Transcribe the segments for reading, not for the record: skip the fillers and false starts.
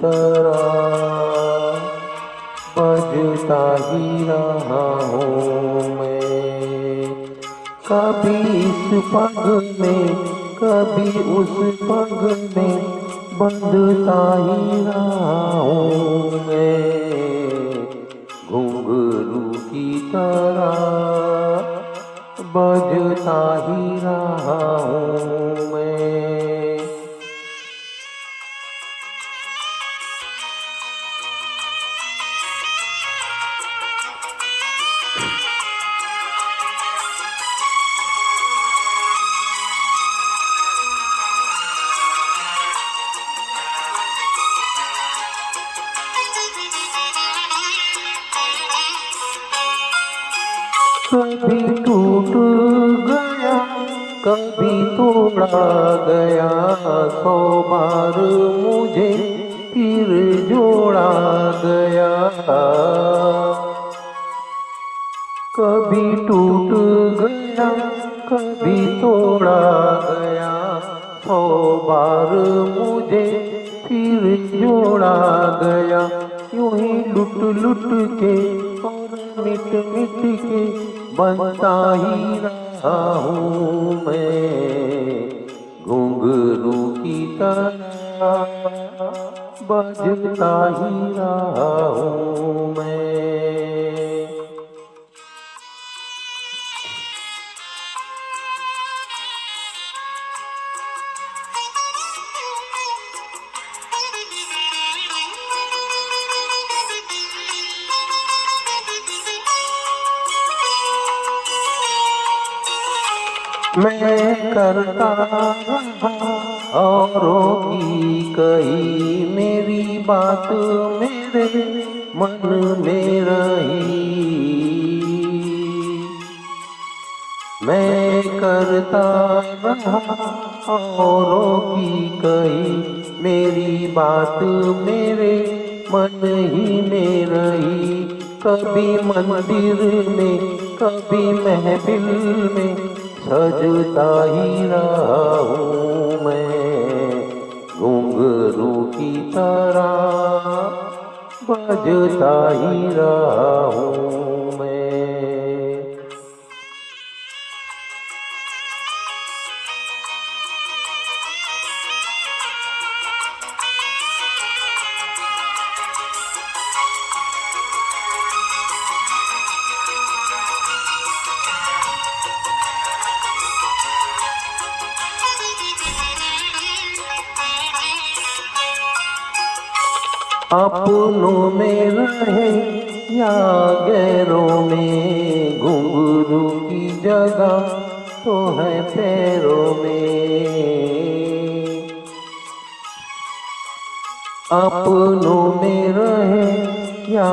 तरह बजता ही रहा हूँ मैं। कभी इस पग में कभी उस पग में बंधता ही रहा हूँ मैं। घुंघरू की तरह बजता ही रहा हूँ मैं। कभी टूट गया कभी तोड़ा गया, 100 बार मुझे फिर जोड़ा गया। कभी टूट गया कभी तोड़ा गया, 100 बार मुझे फिर जोड़ा गया। यूं ही लुट लुट के और मिट मिट के बनता ही रहा हूँ मैं। घुंघरू की तरह बजता ही रहा हूँ मैं। मैं करता रहा औरों की कही, मेरी बात मेरे मन में रही। मैं करता रहा औरों की कही, मेरी बात मेरे मन ही में रही। कभी मंदिर में कभी महफिल में सजता ही रहा हूँ मैं। घुंघरू की तरह बजता ही रहा हूँ मैं। अपनों में रहे या गैरों में, घुंघरू की जगह तो है पैरों में। अपनों में रहे या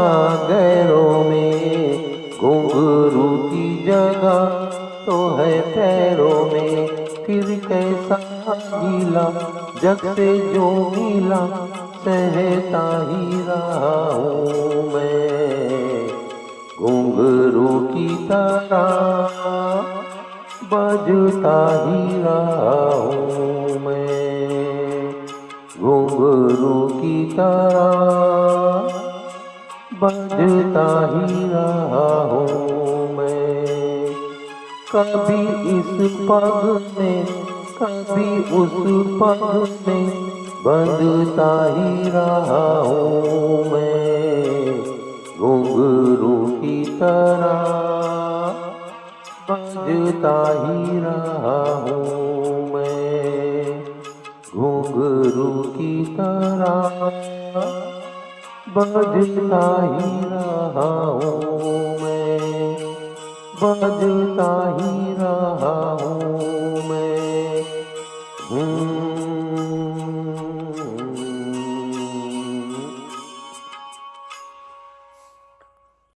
गैरों में, घुंघरू की जगह तो है पैरों में। फिर कैसा गीला जग से जो मिला, सहता ही रहा हूँ मैं। घुंघरू की तरह बजता ही रहा हूँ मैं। घुंघरू की तरह बजता ही रहा हूँ मैं। कभी इस पग में कभी उस पग में बंधता ही रहा हूँ मैं। घुंघरू की तरह बजता ही रहा हूँ मैं। घुंघरू की तरह बजता ही रहा हूँ मैं। बजता ही रहा हूँ मैं।